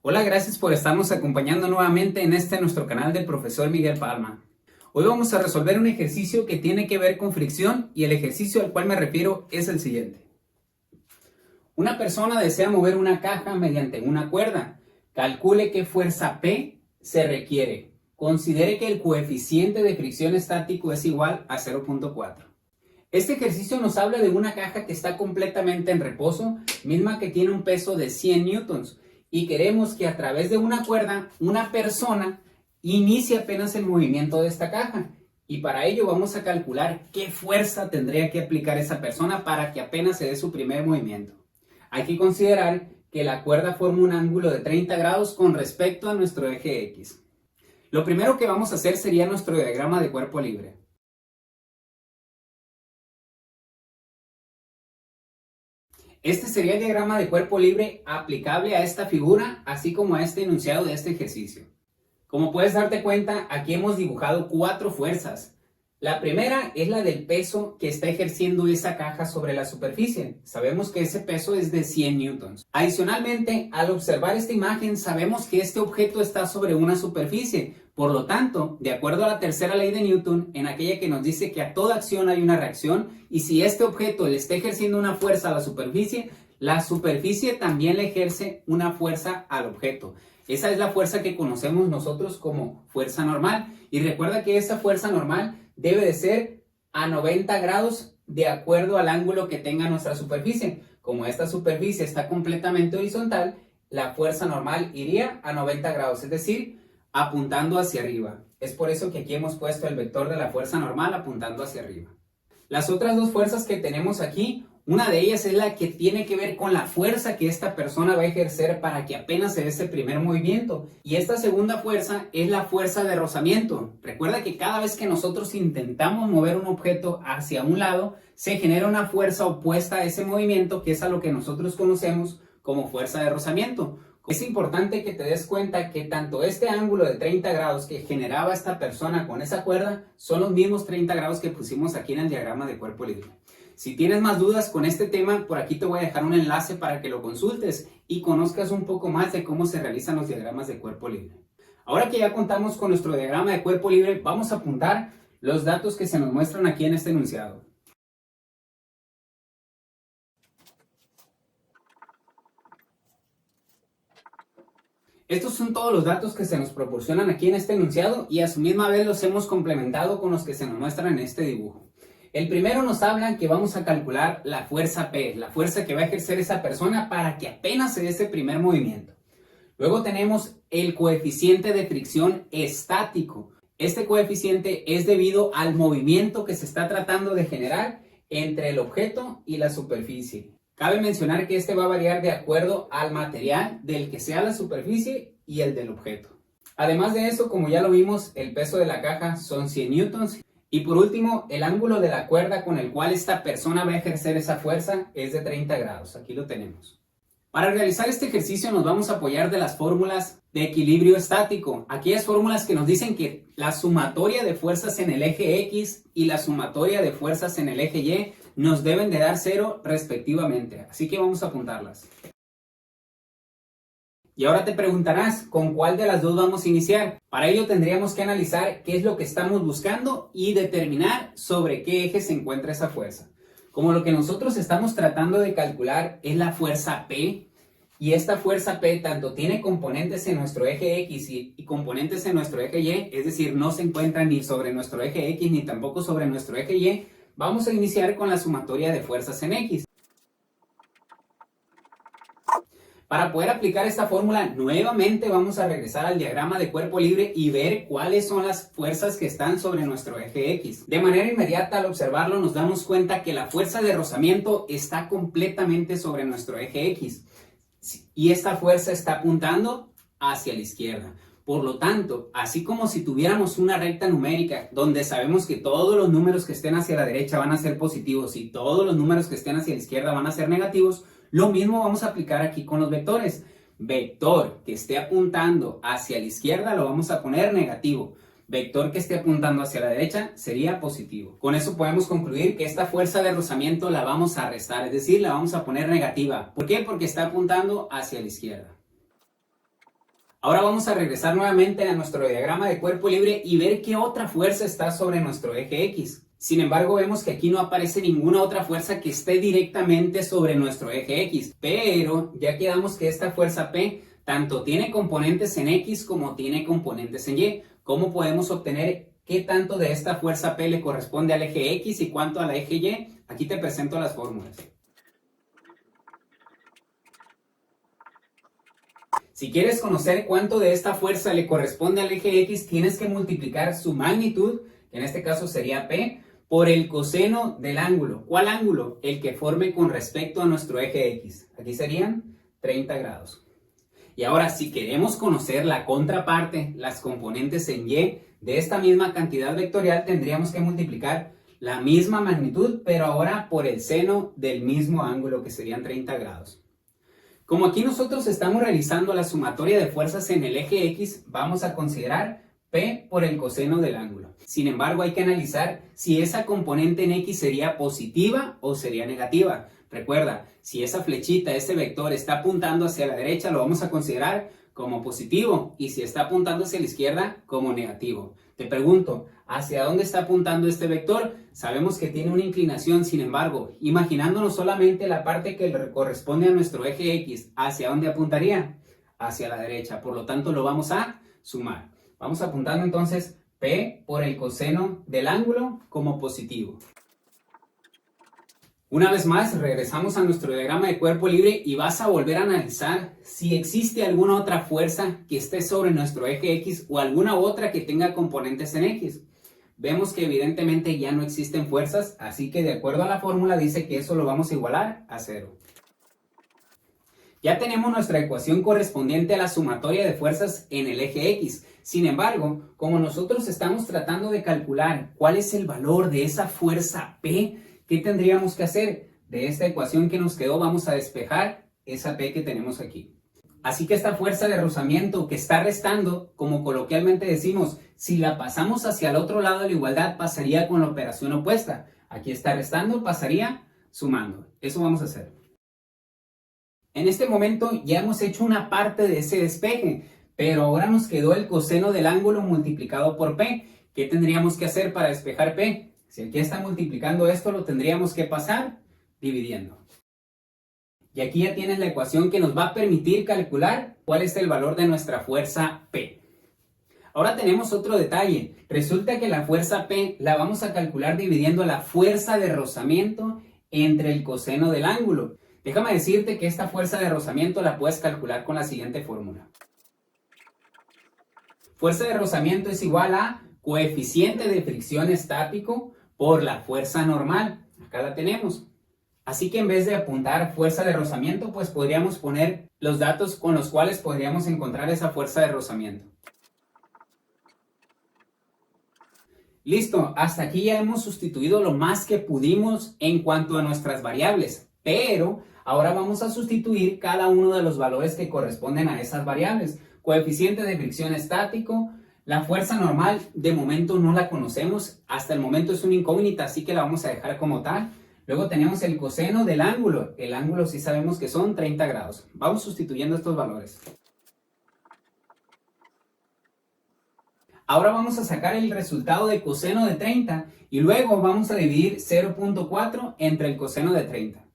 Hola, gracias por estarnos acompañando nuevamente en nuestro canal del profesor Miguel Palma. Hoy vamos a resolver un ejercicio que tiene que ver con fricción y el ejercicio al cual me refiero es el siguiente. Una persona desea mover una caja mediante una cuerda. Calcule qué fuerza P se requiere. Considere que el coeficiente de fricción estático es igual a 0.4. Este ejercicio nos habla de una caja que está completamente en reposo, misma que tiene un peso de 100 newtons. Y queremos que a través de una cuerda, una persona inicie apenas el movimiento de esta caja. Y para ello vamos a calcular qué fuerza tendría que aplicar esa persona para que apenas se dé su primer movimiento. Hay que considerar que la cuerda forma un ángulo de 30 grados con respecto a nuestro eje X. Lo primero que vamos a hacer sería nuestro diagrama de cuerpo libre. Este sería el diagrama de cuerpo libre aplicable a esta figura, así como a este enunciado de este ejercicio. Como puedes darte cuenta, aquí hemos dibujado 4 fuerzas. La primera es la del peso que está ejerciendo esa caja sobre la superficie. Sabemos que ese peso es de 100 newtons. Adicionalmente, al observar esta imagen, sabemos que este objeto está sobre una superficie. Por lo tanto, de acuerdo a la tercera ley de Newton, en aquella que nos dice que a toda acción hay una reacción, y si este objeto le está ejerciendo una fuerza a la superficie también le ejerce una fuerza al objeto. Esa es la fuerza que conocemos nosotros como fuerza normal. Y recuerda que esa fuerza normal debe de ser a 90 grados de acuerdo al ángulo que tenga nuestra superficie. Como esta superficie está completamente horizontal, la fuerza normal iría a 90 grados, es decir, apuntando hacia arriba. Es por eso que aquí hemos puesto el vector de la fuerza normal apuntando hacia arriba. Las otras 2 fuerzas que tenemos aquí, una de ellas es la que tiene que ver con la fuerza que esta persona va a ejercer para que apenas se dé ese primer movimiento. Y esta segunda fuerza es la fuerza de rozamiento. Recuerda que cada vez que nosotros intentamos mover un objeto hacia un lado, se genera una fuerza opuesta a ese movimiento, que es a lo que nosotros conocemos como fuerza de rozamiento. Es importante que te des cuenta que tanto este ángulo de 30 grados que generaba esta persona con esa cuerda son los mismos 30 grados que pusimos aquí en el diagrama de cuerpo libre. Si tienes más dudas con este tema, por aquí te voy a dejar un enlace para que lo consultes y conozcas un poco más de cómo se realizan los diagramas de cuerpo libre. Ahora que ya contamos con nuestro diagrama de cuerpo libre, vamos a apuntar los datos que se nos muestran aquí en este enunciado. Estos son todos los datos que se nos proporcionan aquí en este enunciado y a su misma vez los hemos complementado con los que se nos muestran en este dibujo. El primero nos habla que vamos a calcular la fuerza P, la fuerza que va a ejercer esa persona para que apenas se dé ese primer movimiento. Luego tenemos el coeficiente de fricción estático. Este coeficiente es debido al movimiento que se está tratando de generar entre el objeto y la superficie. Cabe mencionar que este va a variar de acuerdo al material del que sea la superficie y el del objeto. Además de eso, como ya lo vimos, el peso de la caja son 100 newtons. Y por último, el ángulo de la cuerda con el cual esta persona va a ejercer esa fuerza es de 30 grados. Aquí lo tenemos. Para realizar este ejercicio nos vamos a apoyar de las fórmulas de equilibrio estático. Aquellas fórmulas que nos dicen que la sumatoria de fuerzas en el eje X y la sumatoria de fuerzas en el eje Y nos deben de dar 0 respectivamente. Así que vamos a apuntarlas. Y ahora te preguntarás, ¿con cuál de las dos vamos a iniciar? Para ello tendríamos que analizar qué es lo que estamos buscando y determinar sobre qué eje se encuentra esa fuerza. Como lo que nosotros estamos tratando de calcular es la fuerza P, y esta fuerza P tanto tiene componentes en nuestro eje X y componentes en nuestro eje Y, es decir, no se encuentra ni sobre nuestro eje X ni tampoco sobre nuestro eje Y, vamos a iniciar con la sumatoria de fuerzas en X. Para poder aplicar esta fórmula, nuevamente vamos a regresar al diagrama de cuerpo libre y ver cuáles son las fuerzas que están sobre nuestro eje X. De manera inmediata, al observarlo, nos damos cuenta que la fuerza de rozamiento está completamente sobre nuestro eje X. Y esta fuerza está apuntando hacia la izquierda. Por lo tanto, así como si tuviéramos una recta numérica donde sabemos que todos los números que estén hacia la derecha van a ser positivos y todos los números que estén hacia la izquierda van a ser negativos, lo mismo vamos a aplicar aquí con los vectores. Vector que esté apuntando hacia la izquierda lo vamos a poner negativo. Vector que esté apuntando hacia la derecha sería positivo. Con eso podemos concluir que esta fuerza de rozamiento la vamos a restar, es decir, la vamos a poner negativa. ¿Por qué? Porque está apuntando hacia la izquierda. Ahora vamos a regresar nuevamente a nuestro diagrama de cuerpo libre y ver qué otra fuerza está sobre nuestro eje X. Sin embargo, vemos que aquí no aparece ninguna otra fuerza que esté directamente sobre nuestro eje X, pero ya quedamos que esta fuerza P tanto tiene componentes en X como tiene componentes en Y. ¿Cómo podemos obtener qué tanto de esta fuerza P le corresponde al eje X y cuánto al eje Y? Aquí te presento las fórmulas. Si quieres conocer cuánto de esta fuerza le corresponde al eje X, tienes que multiplicar su magnitud, que en este caso sería P, por el coseno del ángulo. ¿Cuál ángulo? El que forme con respecto a nuestro eje X. Aquí serían 30 grados. Y ahora, si queremos conocer la contraparte, las componentes en Y de esta misma cantidad vectorial, tendríamos que multiplicar la misma magnitud, pero ahora por el seno del mismo ángulo, que serían 30 grados. Como aquí nosotros estamos realizando la sumatoria de fuerzas en el eje X, vamos a considerar P por el coseno del ángulo. Sin embargo, hay que analizar si esa componente en X sería positiva o sería negativa. Recuerda, si esa flechita, ese vector está apuntando hacia la derecha, lo vamos a considerar como positivo, y si está apuntando hacia la izquierda, como negativo. Te pregunto, ¿hacia dónde está apuntando este vector? Sabemos que tiene una inclinación, sin embargo, imaginándonos solamente la parte que le corresponde a nuestro eje X, ¿hacia dónde apuntaría? Hacia la derecha, por lo tanto lo vamos a sumar. Vamos apuntando entonces P por el coseno del ángulo como positivo. Una vez más, regresamos a nuestro diagrama de cuerpo libre y vas a volver a analizar si existe alguna otra fuerza que esté sobre nuestro eje X o alguna otra que tenga componentes en X. Vemos que evidentemente ya no existen fuerzas, así que de acuerdo a la fórmula dice que eso lo vamos a igualar a 0. Ya tenemos nuestra ecuación correspondiente a la sumatoria de fuerzas en el eje X. Sin embargo, como nosotros estamos tratando de calcular cuál es el valor de esa fuerza P, ¿qué tendríamos que hacer? De esta ecuación que nos quedó vamos a despejar esa P que tenemos aquí. Así que esta fuerza de rozamiento que está restando, como coloquialmente decimos, si la pasamos hacia el otro lado de la igualdad, pasaría con la operación opuesta. Aquí está restando, pasaría sumando. Eso vamos a hacer. En este momento ya hemos hecho una parte de ese despeje, pero ahora nos quedó el coseno del ángulo multiplicado por P. ¿Qué tendríamos que hacer para despejar P? Si aquí está multiplicando esto, lo tendríamos que pasar dividiendo. Y aquí ya tienes la ecuación que nos va a permitir calcular cuál es el valor de nuestra fuerza P. Ahora tenemos otro detalle. Resulta que la fuerza P la vamos a calcular dividiendo la fuerza de rozamiento entre el coseno del ángulo. Déjame decirte que esta fuerza de rozamiento la puedes calcular con la siguiente fórmula. Fuerza de rozamiento es igual a coeficiente de fricción estático por la fuerza normal. Acá la tenemos. Así que en vez de apuntar fuerza de rozamiento, pues podríamos poner los datos con los cuales podríamos encontrar esa fuerza de rozamiento. Listo, hasta aquí ya hemos sustituido lo más que pudimos en cuanto a nuestras variables, pero ahora vamos a sustituir cada uno de los valores que corresponden a esas variables. Coeficiente de fricción estático, la fuerza normal de momento no la conocemos, hasta el momento es una incógnita, así que la vamos a dejar como tal. Luego tenemos el coseno del ángulo, el ángulo sí sabemos que son 30 grados. Vamos sustituyendo estos valores. Ahora vamos a sacar el resultado de coseno de 30 y luego vamos a dividir 0.4 entre el coseno de 30.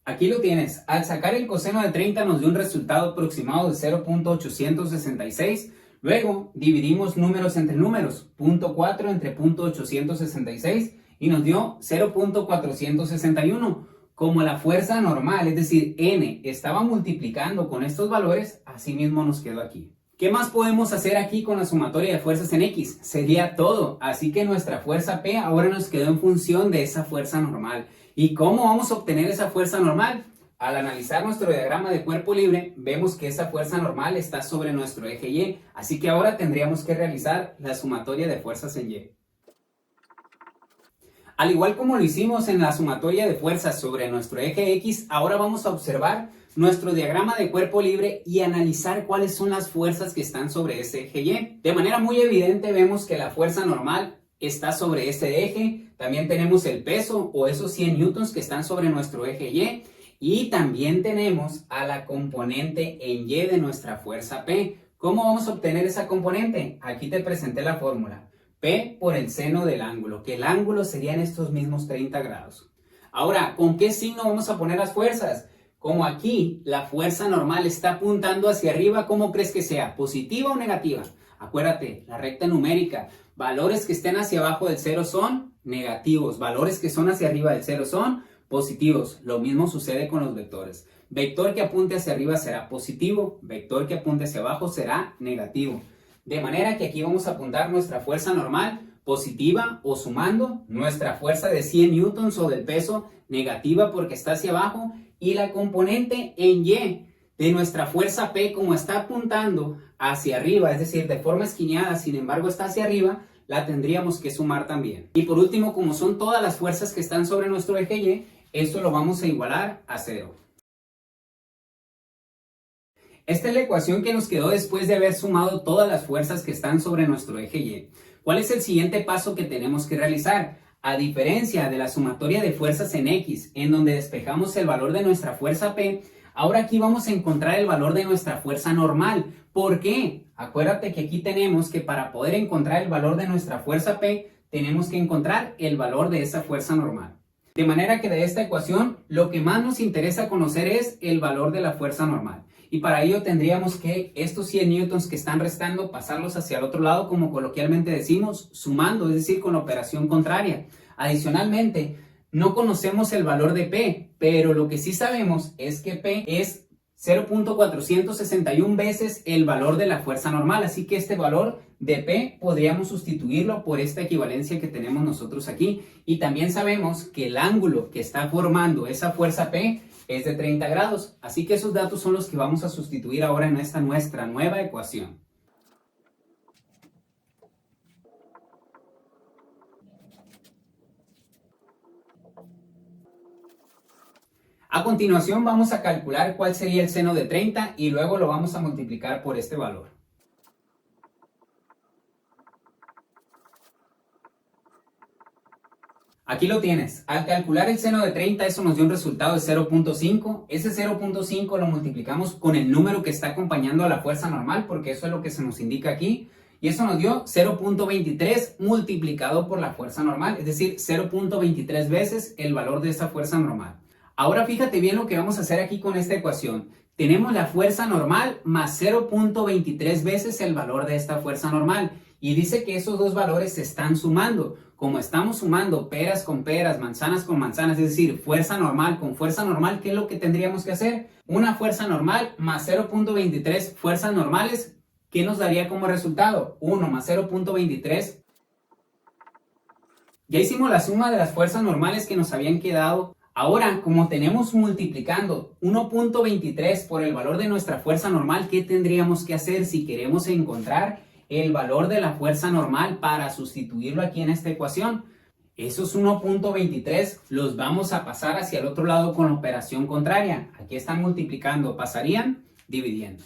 Aquí lo tienes. Al sacar el coseno de 30 nos dio un resultado aproximado de 0.866. Luego dividimos números entre números, 0.4 entre 0.866 y nos dio 0.461. Como la fuerza normal, es decir, N, estaba multiplicando con estos valores, así mismo nos quedó aquí. ¿Qué más podemos hacer aquí con la sumatoria de fuerzas en X? Sería todo, así que nuestra fuerza P ahora nos quedó en función de esa fuerza normal. ¿Y cómo vamos a obtener esa fuerza normal? Al analizar nuestro diagrama de cuerpo libre, vemos que esa fuerza normal está sobre nuestro eje Y, así que ahora tendríamos que realizar la sumatoria de fuerzas en Y. Al igual como lo hicimos en la sumatoria de fuerzas sobre nuestro eje X, ahora vamos a observar nuestro diagrama de cuerpo libre y analizar cuáles son las fuerzas que están sobre ese eje Y. De manera muy evidente vemos que la fuerza normal está sobre este eje, también tenemos el peso o esos 100 newtons que están sobre nuestro eje Y, Y también tenemos a la componente en Y de nuestra fuerza P. ¿Cómo vamos a obtener esa componente? Aquí te presenté la fórmula. P por el seno del ángulo, que el ángulo sería en estos mismos 30 grados. Ahora, ¿con qué signo vamos a poner las fuerzas? Como aquí la fuerza normal está apuntando hacia arriba, ¿cómo crees que sea? ¿Positiva o negativa? Acuérdate, la recta numérica, valores que estén hacia abajo del cero son negativos, valores que son hacia arriba del cero son positivos. Lo mismo sucede con los vectores. Vector que apunte hacia arriba será positivo, vector que apunte hacia abajo será negativo. De manera que aquí vamos a apuntar nuestra fuerza normal positiva o sumando, nuestra fuerza de 100 newtons o del peso negativa porque está hacia abajo, y la componente en Y de nuestra fuerza P, como está apuntando hacia arriba, es decir, de forma esquineada, sin embargo está hacia arriba, la tendríamos que sumar también. Y por último, como son todas las fuerzas que están sobre nuestro eje Y, esto lo vamos a igualar a 0. Esta es la ecuación que nos quedó después de haber sumado todas las fuerzas que están sobre nuestro eje Y. ¿Cuál es el siguiente paso que tenemos que realizar? A diferencia de la sumatoria de fuerzas en X, en donde despejamos el valor de nuestra fuerza P, ahora aquí vamos a encontrar el valor de nuestra fuerza normal. ¿Por qué? Acuérdate que aquí tenemos que para poder encontrar el valor de nuestra fuerza P, tenemos que encontrar el valor de esa fuerza normal. De manera que de esta ecuación, lo que más nos interesa conocer es el valor de la fuerza normal. Y para ello tendríamos que estos 100 newtons que están restando, pasarlos hacia el otro lado, como coloquialmente decimos, sumando, es decir, con la operación contraria. Adicionalmente, no conocemos el valor de P, pero lo que sí sabemos es que P es 0.461 veces el valor de la fuerza normal, así que este valor de P podríamos sustituirlo por esta equivalencia que tenemos nosotros aquí, y también sabemos que el ángulo que está formando esa fuerza P es de 30 grados, así que esos datos son los que vamos a sustituir ahora en esta nuestra nueva ecuación. A continuación vamos a calcular cuál sería el seno de 30 y luego lo vamos a multiplicar por este valor. Aquí lo tienes. Al calcular el seno de 30, eso nos dio un resultado de 0.5. Ese 0.5 lo multiplicamos con el número que está acompañando a la fuerza normal, porque eso es lo que se nos indica aquí. Y eso nos dio 0.23 multiplicado por la fuerza normal, es decir, 0.23 veces el valor de esa fuerza normal. Ahora fíjate bien lo que vamos a hacer aquí con esta ecuación. Tenemos la fuerza normal más 0.23 veces el valor de esta fuerza normal. Y dice que esos dos valores se están sumando. Como estamos sumando peras con peras, manzanas con manzanas, es decir, fuerza normal con fuerza normal, ¿qué es lo que tendríamos que hacer? Una fuerza normal más 0.23 fuerzas normales, ¿qué nos daría como resultado? 1 más 0.23. Ya hicimos la suma de las fuerzas normales que nos habían quedado. Ahora, como tenemos multiplicando 1.23 por el valor de nuestra fuerza normal, ¿qué tendríamos que hacer si queremos encontrar el valor de la fuerza normal para sustituirlo aquí en esta ecuación? Esos 1.23 los vamos a pasar hacia el otro lado con la operación contraria. Aquí están multiplicando, pasarían dividiendo.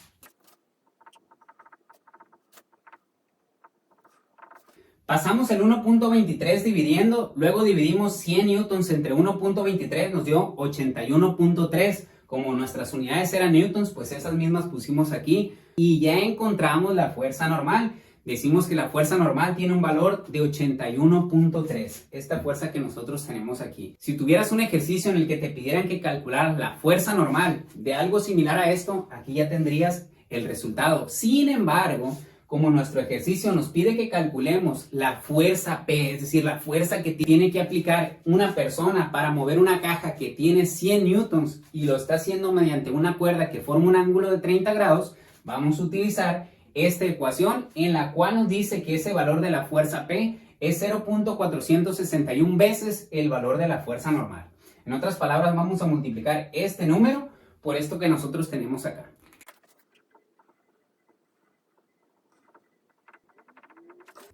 Pasamos el 1.23 dividiendo, luego dividimos 100 newtons entre 1.23, nos dio 81.3. Como nuestras unidades eran newtons, pues esas mismas pusimos aquí y ya encontramos la fuerza normal. Decimos que la fuerza normal tiene un valor de 81.3, esta fuerza que nosotros tenemos aquí. Si tuvieras un ejercicio en el que te pidieran que calcularas la fuerza normal de algo similar a esto, aquí ya tendrías el resultado. Sin embargo, como nuestro ejercicio nos pide que calculemos la fuerza P, es decir, la fuerza que tiene que aplicar una persona para mover una caja que tiene 100 newtons y lo está haciendo mediante una cuerda que forma un ángulo de 30 grados, vamos a utilizar esta ecuación en la cual nos dice que ese valor de la fuerza P es 0.461 veces el valor de la fuerza normal. En otras palabras, vamos a multiplicar este número por esto que nosotros tenemos acá.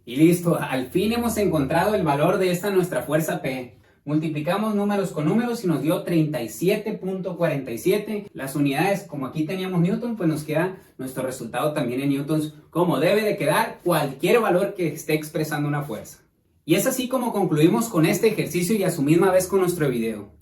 Y listo, al fin hemos encontrado el valor de esta nuestra fuerza P. Multiplicamos números con números y nos dio 37.47. Las unidades, como aquí teníamos newton, pues nos queda nuestro resultado también en newtons, como debe de quedar cualquier valor que esté expresando una fuerza. Y es así como concluimos con este ejercicio y a su misma vez con nuestro video.